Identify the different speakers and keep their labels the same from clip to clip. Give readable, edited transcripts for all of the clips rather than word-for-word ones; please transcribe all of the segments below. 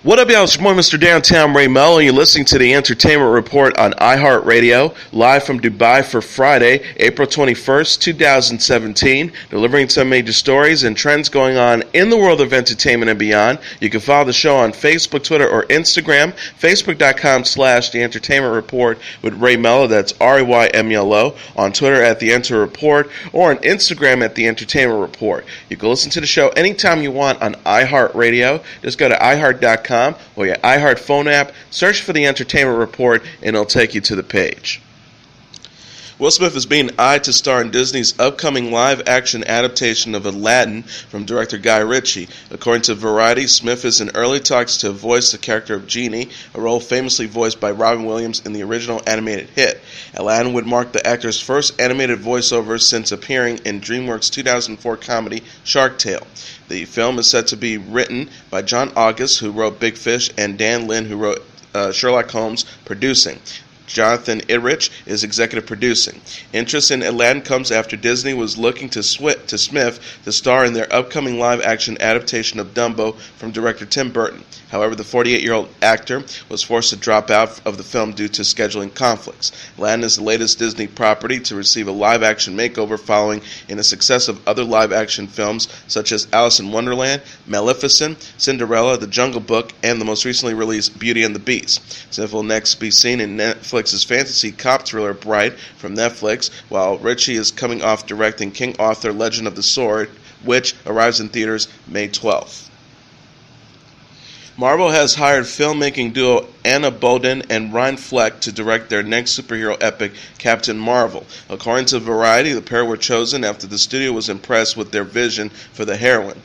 Speaker 1: What up, y'all? It's your boy, Mr. Downtown Ray Melo, and you're listening to the Entertainment Report on iHeartRadio, live from Dubai for Friday, April 21st, 2017, delivering some major stories and trends going on in the world of entertainment and beyond. You can follow the show on Facebook, Twitter, or Instagram, facebook.com/The Entertainment Report with Ray Melo, that's RAYMELO, on Twitter at The Enter Report, or on Instagram at The Entertainment Report. You can listen to the show anytime you want on iHeartRadio. Just go to iHeart.com or your iHeart phone app, search for the Entertainment Report, and it'll take you to the page. Will Smith is being eyed to star in Disney's upcoming live-action adaptation of Aladdin from director Guy Ritchie. According to Variety, Smith is in early talks to voice the character of Genie, a role famously voiced by Robin Williams in the original animated hit. Aladdin would mark the actor's first animated voiceover since appearing in DreamWorks' 2004 comedy Shark Tale. The film is set to be written by John August, who wrote Big Fish, and Dan Lin, who wrote Sherlock Holmes, producing. Jonathan Irich is executive producing. Interest in Aladdin comes after Disney was looking to Smith to star in their upcoming live-action adaptation of Dumbo from director Tim Burton. However, the 48-year-old actor was forced to drop out of the film due to scheduling conflicts. Aladdin is the latest Disney property to receive a live-action makeover following in the success of other live-action films such as Alice in Wonderland, Maleficent, Cinderella, The Jungle Book, and the most recently released Beauty and the Beast. Smith will next be seen in Netflix's fantasy cop thriller Bright from Netflix, while Ritchie is coming off directing King Arthur Legend of the Sword, which arrives in theaters May 12th. Marvel has hired filmmaking duo Anna Boden and Fleck to direct their next superhero epic, Captain Marvel. According to Variety, the pair were chosen after the studio was impressed with their vision for the heroine.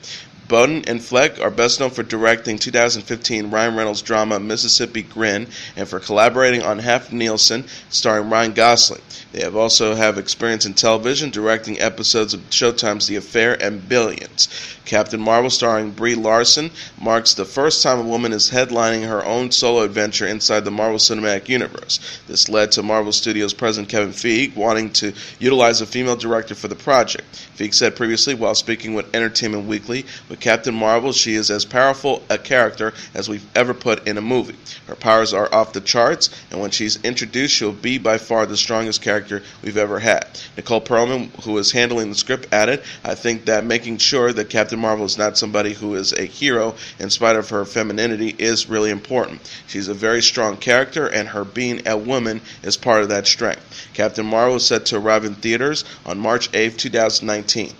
Speaker 1: Boden and Fleck are best known for directing 2015 Ryan Reynolds' drama Mississippi Grin and for collaborating on Half Nielsen, starring Ryan Gosling. They also have experience in television, directing episodes of Showtime's The Affair and Billions. Captain Marvel, starring Brie Larson, marks the first time a woman is headlining her own solo adventure inside the Marvel Cinematic Universe. This led to Marvel Studios president Kevin Feige wanting to utilize a female director for the project. Feige said previously, while speaking with Entertainment Weekly, with Captain Marvel, she is as powerful a character as we've ever put in a movie. Her powers are off the charts, and when she's introduced, she'll be by far the strongest character we've ever had. Nicole Perlman, who is handling the script, added, "I think that making sure that Captain Marvel is not somebody who is a hero in spite of her femininity is really important. She's a very strong character, and her being a woman is part of that strength." Captain Marvel is set to arrive in theaters on March 8, 2019.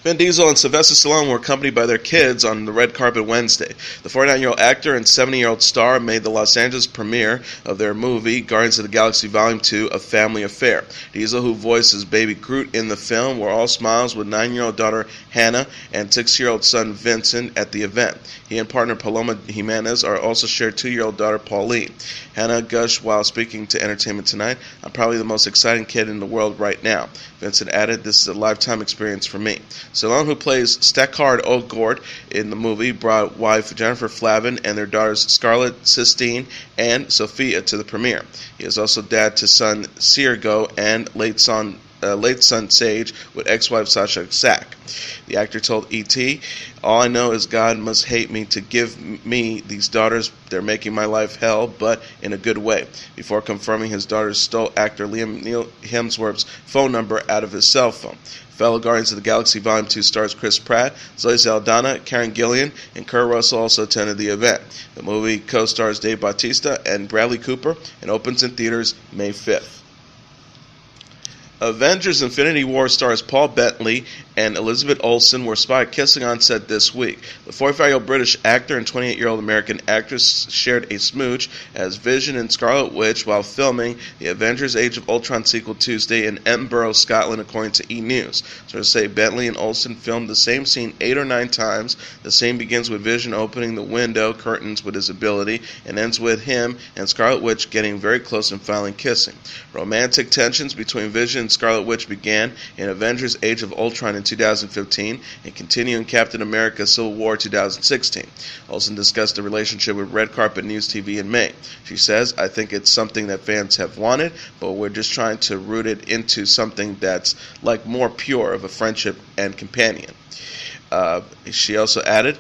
Speaker 1: Vin Diesel and Sylvester Stallone were accompanied by their kids on the red carpet Wednesday. The 49-year-old actor and 70-year-old star made the Los Angeles premiere of their movie, Guardians of the Galaxy Vol. 2, a family affair. Diesel, who voices Baby Groot in the film, were all smiles with 9-year-old daughter Hannah and 6-year-old son Vincent at the event. He and partner Paloma Jimenez are also shared 2-year-old daughter Pauline. Hannah gushed while speaking to Entertainment Tonight, "I'm probably the most exciting kid in the world right now." Vincent added, "This is a lifetime experience for me." Stallone, who plays Stackard Ogord in the movie, brought wife Jennifer Flavin and their daughters Scarlett, Sistine, and Sophia to the premiere. He is also dad to son Sergo and late son Sage with ex-wife Sasha Sack. The actor told E.T., "All I know is God must hate me to give me these daughters. They're making my life hell, but in a good way," before confirming his daughters stole actor Liam Hemsworth's phone number out of his cell phone. Fellow Guardians of the Galaxy Vol. 2 stars Chris Pratt, Zoe Saldana, Karen Gillan, and Kurt Russell also attended the event. The movie co-stars Dave Bautista and Bradley Cooper and opens in theaters May 5th. Avengers Infinity War stars Paul Bettany and Elizabeth Olsen were spotted kissing on set this week. The 45-year-old British actor and 28-year-old American actress shared a smooch as Vision and Scarlet Witch while filming the Avengers Age of Ultron sequel Tuesday in Edinburgh, Scotland, according to E! News. Sources say Bettany and Olsen filmed the same scene 8 or 9 times. The scene begins with Vision opening the window curtains with his ability and ends with him and Scarlet Witch getting very close and finally kissing. Romantic tensions between Vision and Scarlet Witch began in Avengers Age of Ultron in 2015 and continue in Captain America Civil War 2016. Olsen discussed the relationship with Red Carpet News TV in May. She says, "I think it's something that fans have wanted, but we're just trying to root it into something that's like more pure of a friendship and companion." She also added,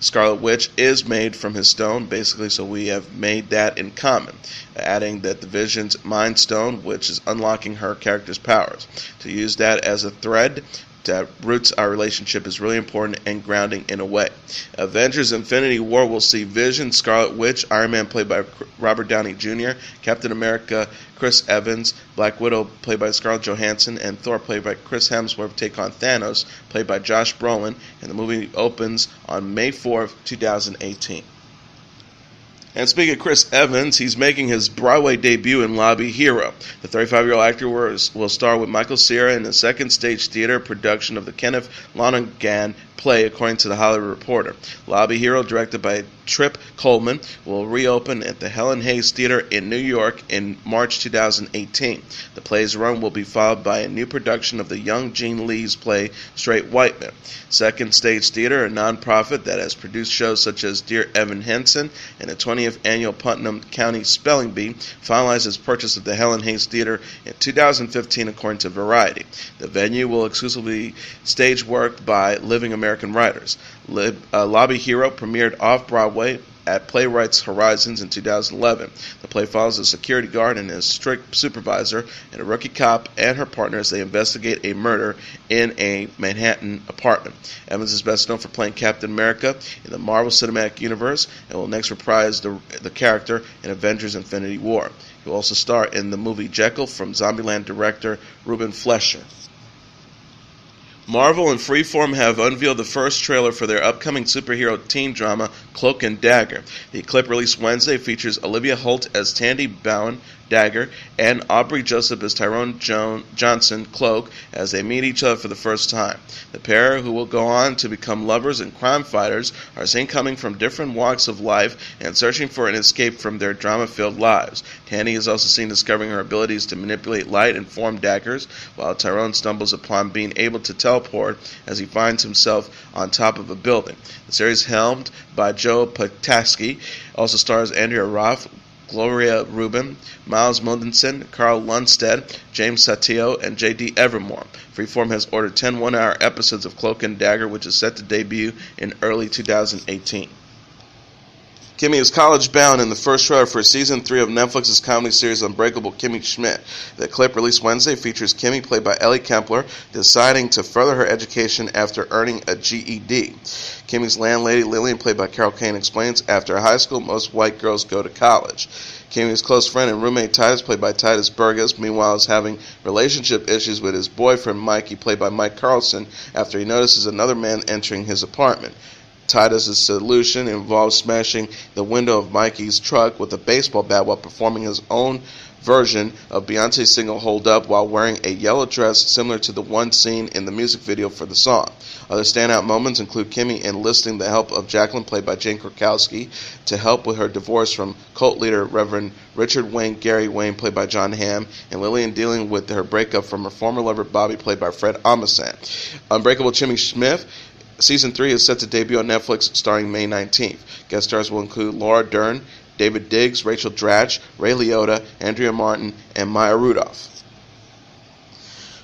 Speaker 1: Scarlet Witch is made from his stone, basically, so we have made that in common. Adding that the Vision's Mind Stone, which is unlocking her character's powers. To use that as a thread that roots our relationship is really important and grounding in a way. Avengers Infinity War will see Vision, Scarlet Witch, Iron Man played by Robert Downey Jr., Captain America, Chris Evans, Black Widow played by Scarlett Johansson, and Thor played by Chris Hemsworth take on Thanos played by Josh Brolin, and the movie opens on May 4th, 2018. And speaking of Chris Evans, he's making his Broadway debut in Lobby Hero. The 35-year-old actor will star with Michael Cera in the second stage theater production of the Kenneth Lonergan play, according to the Hollywood Reporter. Lobby Hero, directed by Trip Coleman, will reopen at the Helen Hayes Theater in New York in March 2018. The play's run will be followed by a new production of the young Gene Lee's play Straight White Men. Second Stage Theater, a nonprofit that has produced shows such as Dear Evan Hansen and the 20th Annual Putnam County Spelling Bee, finalized its purchase of the Helen Hayes Theater in 2015, according to Variety. The venue will exclusively stage work by living American writers. Lobby Hero premiered off-Broadway at Playwrights Horizons in 2011. The play follows a security guard and his strict supervisor and a rookie cop and her partner as they investigate a murder in a Manhattan apartment. Evans is best known for playing Captain America in the Marvel Cinematic Universe and will next reprise the character in Avengers Infinity War. He will also star in the movie Jekyll from Zombieland director Ruben Fleischer. Marvel and Freeform have unveiled the first trailer for their upcoming superhero teen drama, Cloak Dagger. The clip released Wednesday features Olivia Holt as Tandy Bowen, Dagger, and Aubrey Joseph as Tyrone Johnson, Cloak, as they meet each other for the first time. The pair, who will go on to become lovers and crime fighters, are seen coming from different walks of life and searching for an escape from their drama-filled lives. Tandy is also seen discovering her abilities to manipulate light and form daggers, while Tyrone stumbles upon being able to teleport as he finds himself on top of a building. The series, helmed by Joe Pataski, also stars Andrea Roth, Gloria Rubin, Miles Mundenson, Carl Lundstedt, James Satio, and J.D. Evermore. Freeform has ordered 10 one-hour episodes of Cloak and Dagger, which is set to debut in early 2018. Kimmy is college-bound in the first trailer for Season 3 of Netflix's comedy series Unbreakable Kimmy Schmidt. The clip released Wednesday features Kimmy, played by Ellie Kempler, deciding to further her education after earning a GED. Kimmy's landlady, Lillian, played by Carol Kane, explains, after high school, most white girls go to college. Kimmy's close friend and roommate Titus, played by Titus Burgess, meanwhile is having relationship issues with his boyfriend Mikey, played by Mike Carlson, after he notices another man entering his apartment. Titus's solution involves smashing the window of Mikey's truck with a baseball bat while performing his own version of Beyonce's single Hold Up while wearing a yellow dress similar to the one seen in the music video for the song. Other standout moments include Kimmy enlisting the help of Jacqueline, played by Jane Krakowski, to help with her divorce from cult leader Reverend Richard Wayne Gary Wayne, played by John Hamm, and Lillian dealing with her breakup from her former lover Bobby, played by Fred Armisen. Unbreakable Kimmy Schmidt Season 3 is set to debut on Netflix starting May 19th. Guest stars will include Laura Dern, David Diggs, Rachel Dratch, Ray Liotta, Andrea Martin, and Maya Rudolph.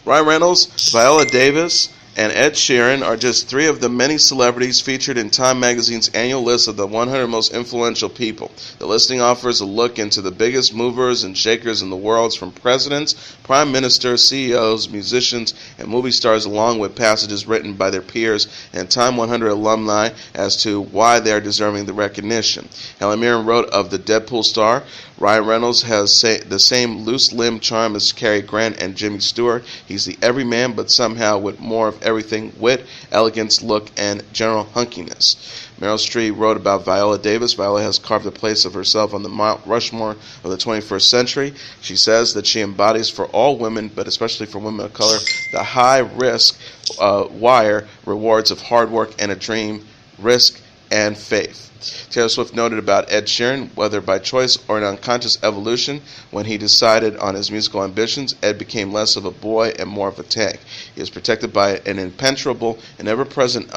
Speaker 1: Ryan Reynolds, Viola Davis, and Ed Sheeran are just three of the many celebrities featured in Time magazine's annual list of the 100 most influential people. The listing offers a look into the biggest movers and shakers in the world, from presidents, prime ministers, CEOs, musicians, and movie stars, along with passages written by their peers and Time 100 alumni as to why they are deserving the recognition. Helen Mirren wrote of the Deadpool star, Ryan Reynolds has the same loose-limbed charm as Cary Grant and Jimmy Stewart. He's the everyman, but somehow with more of everything: wit, elegance, look, and general hunkiness. Meryl Streep wrote about Viola Davis. Viola has carved a place of herself on the Mount Rushmore of the 21st century. She says that she embodies for all women, but especially for women of color, the high-risk wire rewards of hard work and a dream, risk, and faith. Taylor Swift noted about Ed Sheeran, whether by choice or an unconscious evolution, when he decided on his musical ambitions, Ed became less of a boy and more of a tank. He is protected by an impenetrable and ever-present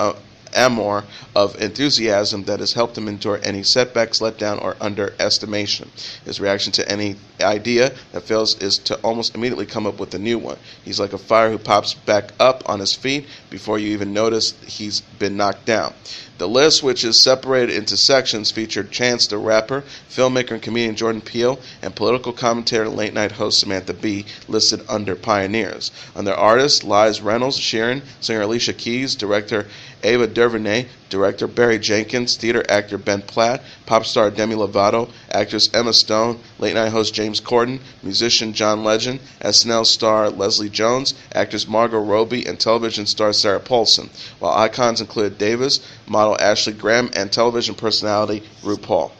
Speaker 1: amour of enthusiasm that has helped him endure any setbacks, letdown, or underestimation. His reaction to any idea that fails is to almost immediately come up with a new one. He's like a fire who pops back up on his feet before you even notice he's been knocked down. The list, which is separated into sections, featured Chance the Rapper, filmmaker and comedian Jordan Peele, and political commentator and late-night host Samantha Bee, listed under Pioneers. Under Artists, lies Reynolds, Sheeran, singer Alicia Keys, director Ava DuVernay, director Barry Jenkins, theater actor Ben Platt, pop star Demi Lovato, actress Emma Stone, late-night host James Corden, musician John Legend, SNL star Leslie Jones, actress Margot Robbie, and television star Sarah Paulson, while icons included Davis, model Ashley Graham, and television personality RuPaul.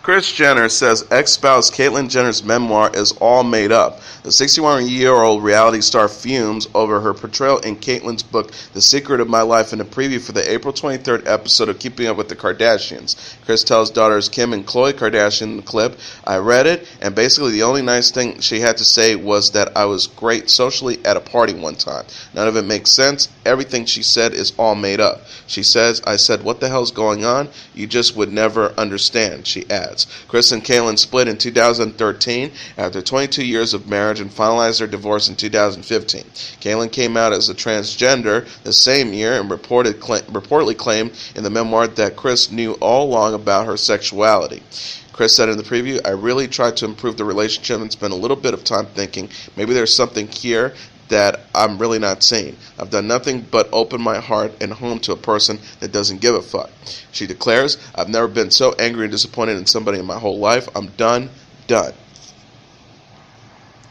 Speaker 1: Kris Jenner says ex-spouse Caitlyn Jenner's memoir is all made up. The 61-year-old reality star fumes over her portrayal in Caitlyn's book, The Secret of My Life, in a preview for the April 23rd episode of Keeping Up with the Kardashians. Kris tells daughters Kim and Khloe Kardashian in the clip, "I read it, and basically the only nice thing she had to say was that I was great socially at a party one time. None of it makes sense. Everything she said is all made up." She says, "I said, what the hell's going on? You just would never understand," she adds. Kris and Caitlyn split in 2013 after 22 years of marriage and finalized their divorce in 2015. Caitlyn came out as a transgender the same year and reportedly claimed in the memoir that Kris knew all along about her sexuality. Kris said in the preview, "I really tried to improve the relationship and spent a little bit of time thinking maybe there's something here that I'm really not seeing. I've done nothing but open my heart and home to a person that doesn't give a fuck." She declares, "I've never been so angry and disappointed in somebody in my whole life. I'm done.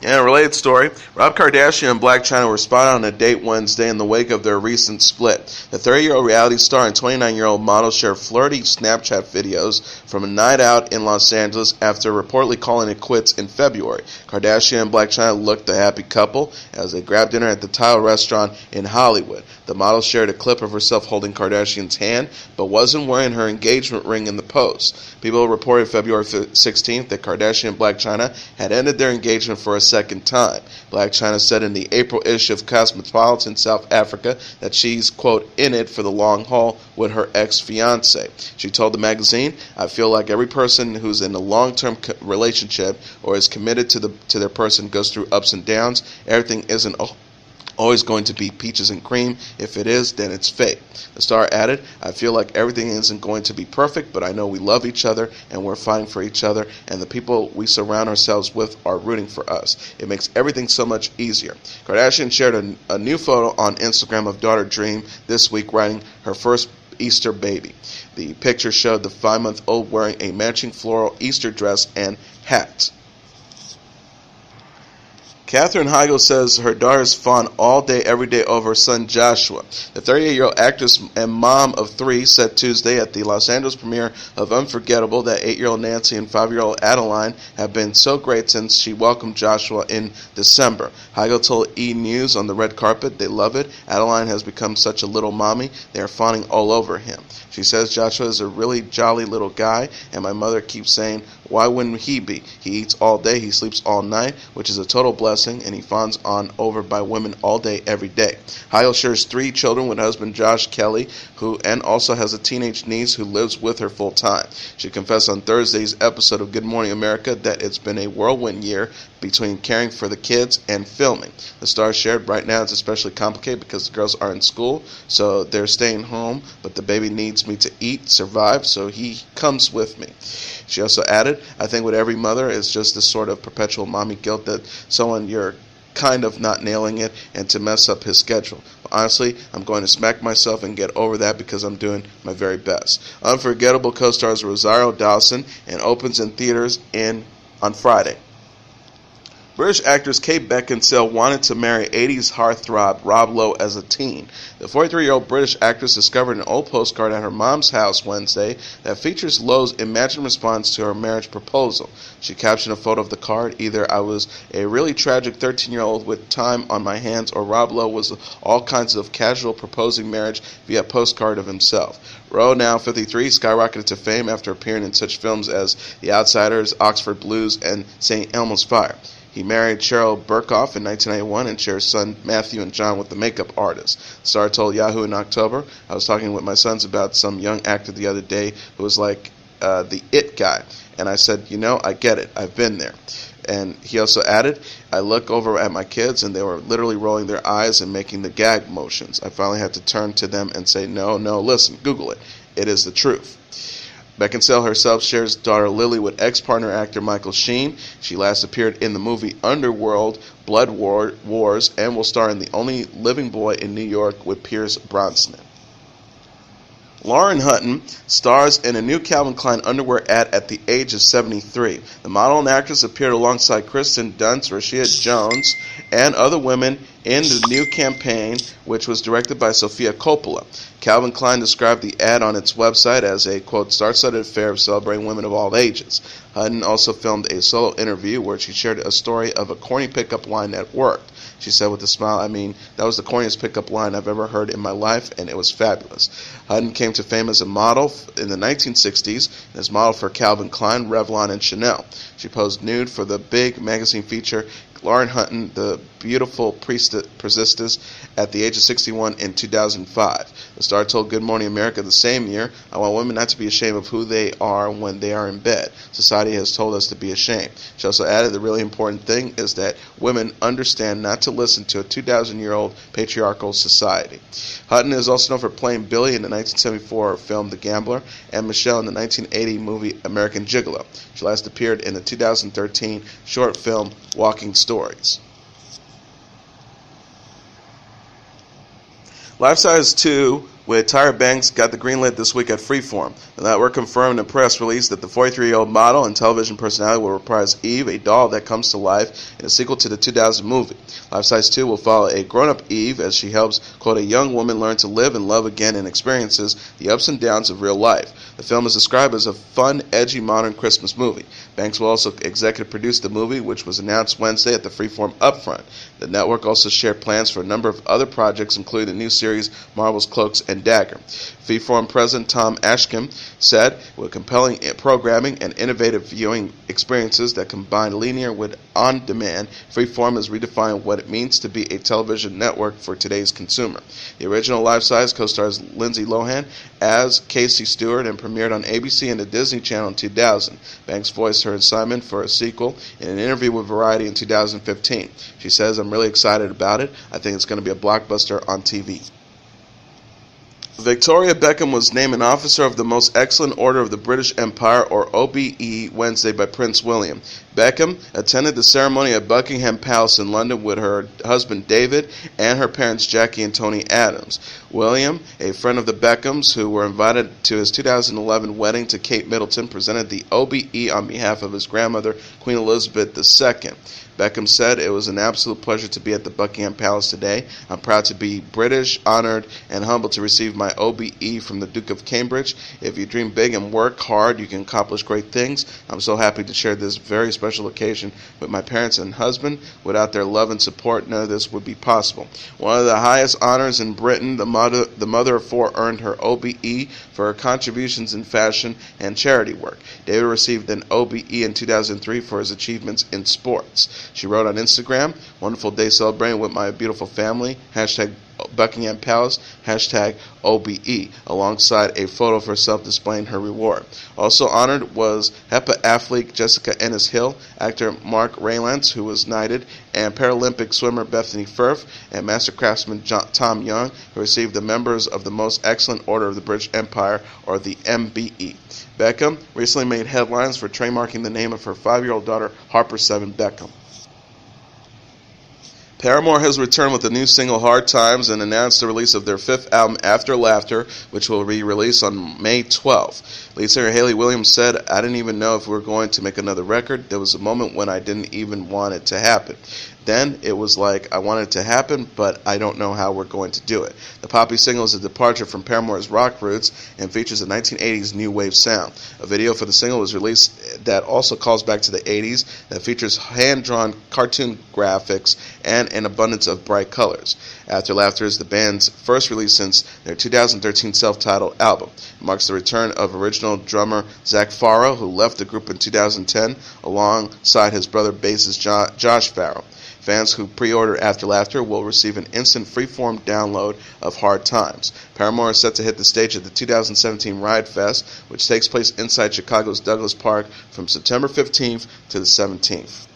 Speaker 1: In a related story, Rob Kardashian and Blac Chyna were spotted on a date Wednesday in the wake of their recent split. The 30-year-old reality star and 29-year-old model shared flirty Snapchat videos from a night out in Los Angeles after reportedly calling it quits in February. Kardashian and Blac Chyna looked a happy couple as they grabbed dinner at the Tile restaurant in Hollywood. The model shared a clip of herself holding Kardashian's hand, but wasn't wearing her engagement ring in the post. People reported February 16th that Kardashian and Blac Chyna had ended their engagement for a second time. Blac Chyna said in the April issue of Cosmopolitan South Africa that she's, quote, in it for the long haul with her ex-fiancé. She told the magazine, "I feel like every person who's in a long-term relationship or is committed to their person goes through ups and downs. Everything isn't always going to be peaches and cream. If it is, then it's fake." The star added, "I feel like everything isn't going to be perfect, but I know we love each other and we're fighting for each other, and the people we surround ourselves with are rooting for us. It makes everything so much easier." Kardashian shared a new photo on Instagram of daughter Dream this week, writing her first Easter baby. The picture showed the 5-month-old wearing a matching floral Easter dress and hat. Katherine Heigl says her daughters fawn all day, every day over her son Joshua. The 38-year-old actress and mom of 3 said Tuesday at the Los Angeles premiere of Unforgettable that 8-year-old Nancy and 5-year-old Adeline have been so great since she welcomed Joshua in December. Heigl told E! News on the red carpet, "They love it. Adeline has become such a little mommy. They are fawning all over him." She says Joshua is a really jolly little guy, and my mother keeps saying, "Why wouldn't he be? He eats all day, he sleeps all night, which is a total blessing, and he fawns on over by women all day, every day." Heigl shares 3 children with husband Josh Kelly, and also has a teenage niece who lives with her full time. She confessed on Thursday's episode of Good Morning America that it's been a whirlwind year between caring for the kids and filming. The star shared, "Right now it's especially complicated because the girls are in school, so they're staying home, but the baby needs me to eat, survive, so he comes with me." She also added, "I think with every mother it's just this sort of perpetual mommy guilt that someone you're kind of not nailing it and to mess up his schedule. But honestly, I'm going to smack myself and get over that because I'm doing my very best." Unforgettable co-stars Rosario Dawson and opens in theaters on Friday. British actress Kate Beckinsale wanted to marry 80s heartthrob Rob Lowe as a teen. The 43-year-old British actress discovered an old postcard at her mom's house Wednesday that features Lowe's imagined response to her marriage proposal. She captioned a photo of the card, either "I was a really tragic 13-year-old with time on my hands," or "Rob Lowe was all kinds of casual proposing marriage via postcard of himself." Rowe, now 53, skyrocketed to fame after appearing in such films as The Outsiders, Oxford Blues, and St. Elmo's Fire. He married Cheryl Burkhoff in 1991 and shares son Matthew and John with the makeup artist. The star told Yahoo in October, "I was talking with my sons about some young actor the other day who was like the it guy. And I said, I get it. I've been there." And he also added, "I look over at my kids and they were literally rolling their eyes and making the gag motions. I finally had to turn to them and say, no, listen, Google it. It is the truth." Beckinsale herself shares daughter Lily with ex-partner actor Michael Sheen. She last appeared in the movie Underworld, Blood Wars, and will star in The Only Living Boy in New York with Pierce Brosnan. Lauren Hutton stars in a new Calvin Klein underwear ad at the age of 73. The model and actress appeared alongside Kristen Dunst, Rashida Jones, and other women in the new campaign, which was directed by Sofia Coppola. Calvin Klein described the ad on its website as a, quote, star-studded affair of celebrating women of all ages. Hutton also filmed a solo interview where she shared a story of a corny pickup line that worked. She said with a smile, "I mean, that was the corniest pickup line I've ever heard in my life, and it was fabulous." Hutton came to fame as a model in the 1960s and as model for Calvin Klein, Revlon, and Chanel. She posed nude for the big magazine feature Lauren Hutton, the beautiful priestess, at the age of 61 in 2005. The star told Good Morning America the same year, "I want women not to be ashamed of who they are when they are in bed. Society has told us to be ashamed." She also added the really important thing is that women understand not to listen to a 2,000-year-old patriarchal society. Hutton is also known for playing Billy in the 1974 film The Gambler and Michelle in the 1980 movie American Gigolo. She last appeared in the 2013 short film Walking Stories. Life Size 2 with Tyra Banks got the green light this week at Freeform. The network confirmed in a press release that the 43-year-old model and television personality will reprise Eve, a doll that comes to life, in a sequel to the 2000 movie. Life Size 2 will follow a grown-up Eve as she helps, quote, a young woman learn to live and love again and experiences the ups and downs of real life. The film is described as a fun, edgy, modern Christmas movie. Banks will also executive produce the movie, which was announced Wednesday at the Freeform Upfront. The network also shared plans for a number of other projects, including the new series Marvel's Cloak Dagger. Freeform President Tom Ashkin said, "With compelling programming and innovative viewing experiences that combine linear with on-demand, Freeform is redefining what it means to be a television network for today's consumer." The original Life Size co-stars Lindsay Lohan as Casey Stewart and premiered on ABC and the Disney Channel in 2000. Banks voiced her assignment for a sequel in an interview with Variety in 2015. She says, "I'm really excited about it. I think it's going to be a blockbuster on TV." Victoria Beckham was named an Officer of the Most Excellent Order of the British Empire, or OBE, Wednesday by Prince William. Beckham attended the ceremony at Buckingham Palace in London with her husband David and her parents Jackie and Tony Adams. William, a friend of the Beckhams who were invited to his 2011 wedding to Kate Middleton, presented the OBE on behalf of his grandmother, Queen Elizabeth II. Beckham said, "It was an absolute pleasure to be at the Buckingham Palace today. I'm proud to be British, honored, and humbled to receive my OBE from the Duke of Cambridge. If you dream big and work hard, you can accomplish great things. I'm so happy to share this very special occasion with my parents and husband. Without their love and support, none of this would be possible." One of the highest honors in Britain, the mother of four earned her OBE for her contributions in fashion and charity work. David received an OBE in 2003 for his achievements in sports. She wrote on Instagram, "Wonderful day celebrating with my beautiful family, hashtag Buckingham Palace, hashtag OBE," alongside a photo of herself displaying her reward. Also honored was HEPA athlete Jessica Ennis-Hill, actor Mark Rylance, who was knighted, and Paralympic swimmer Bethany Firth, and master craftsman Tom Young, who received the members of the Most Excellent Order of the British Empire, or the MBE. Beckham recently made headlines for trademarking the name of her 5-year-old daughter, Harper 7 Beckham. Paramore has returned with the new single Hard Times and announced the release of their 5th album, After Laughter, which will be released on May 12th. Lead singer Hayley Williams said, "I didn't even know if we were going to make another record. There was a moment when I didn't even want it to happen." Then it was like, I want it to happen, but I don't know how we're going to do it. The poppy single is a departure from Paramore's rock roots and features a 1980s new wave sound. A video for the single was released that also calls back to the 80s, that features hand-drawn cartoon graphics and an abundance of bright colors. After Laughter is the band's first release since their 2013 self-titled album. It marks the return of original drummer Zach Farro, who left the group in 2010 alongside his brother bassist Josh Farro. Fans who pre-order After Laughter will receive an instant free-form download of Hard Times. Paramore is set to hit the stage at the 2017 Riot Fest, which takes place inside Chicago's Douglas Park from September 15th to the 17th.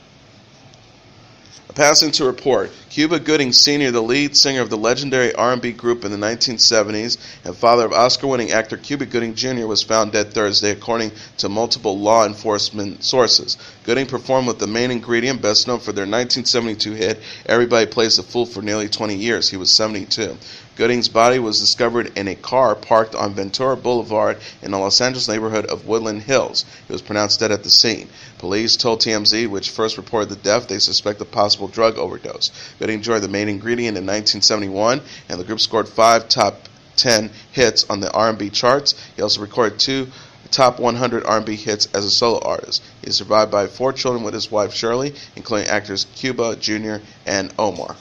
Speaker 1: Passing to report, Cuba Gooding Sr., the lead singer of the legendary R&B group in the 1970s and father of Oscar-winning actor Cuba Gooding Jr., was found dead Thursday, according to multiple law enforcement sources. Gooding performed with The Main Ingredient, best known for their 1972 hit Everybody Plays the Fool, for nearly 20 years. He was 72. Gooding's body was discovered in a car parked on Ventura Boulevard in the Los Angeles neighborhood of Woodland Hills. He was pronounced dead at the scene. Police told TMZ, which first reported the death, they suspect a possible drug overdose. Gooding joined The Main Ingredient in 1971, and the group scored 5 top 10 hits on the R&B charts. He also recorded 2 top 100 R&B hits as a solo artist. He is survived by 4 children with his wife Shirley, including actors Cuba Jr. and Omar.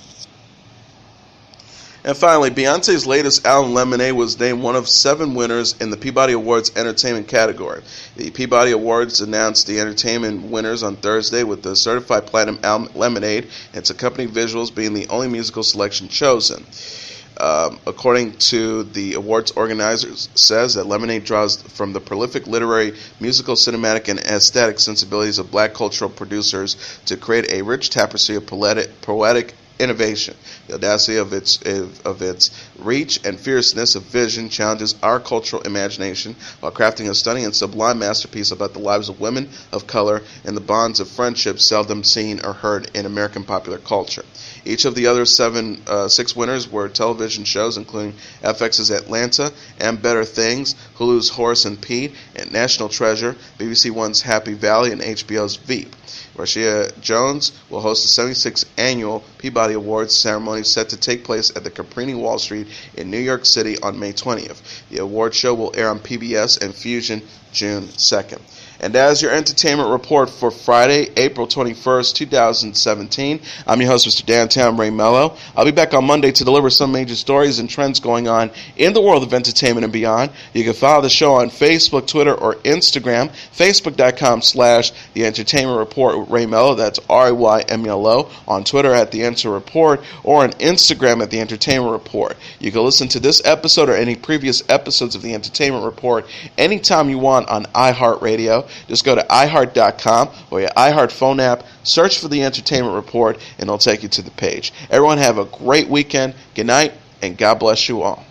Speaker 1: And finally, Beyonce's latest album, Lemonade, was named one of 7 winners in the Peabody Awards entertainment category. The Peabody Awards announced the entertainment winners on Thursday, with the certified platinum album Lemonade and its accompanying visuals being the only musical selection chosen. According to the awards organizers, says that Lemonade draws from the prolific literary, musical, cinematic, and aesthetic sensibilities of black cultural producers to create a rich tapestry of poetic innovation. The audacity of its reach and fierceness of vision challenges our cultural imagination while crafting a stunning and sublime masterpiece about the lives of women of color and the bonds of friendship seldom seen or heard in American popular culture. Each of the other 6 winners were television shows, including FX's Atlanta and Better Things, Hulu's Horace and Pete, and National Treasure, BBC One's Happy Valley, and HBO's Veep. Rashida Jones will host the 76th annual Peabody Awards ceremony set to take place at the Caprini Wall Street in New York City on May 20th. The award show will air on PBS and Fusion June 2nd. And as your entertainment report for Friday, April 21st, 2017, I'm your host, Mr. Downtown Ray Melo. I'll be back on Monday to deliver some major stories and trends going on in the world of entertainment and beyond. You can follow the show on Facebook, Twitter, or Instagram, facebook.com/The Entertainment Report with Ray Melo. That's RAYMELO. On Twitter at The Enter Report, or on Instagram at The Entertainment Report. You can listen to this episode or any previous episodes of The Entertainment Report anytime you want on iHeartRadio. Just go to iHeart.com or your iHeart phone app, search for The Entertainment Report, and it'll take you to the page. Everyone have a great weekend. Good night, and God bless you all.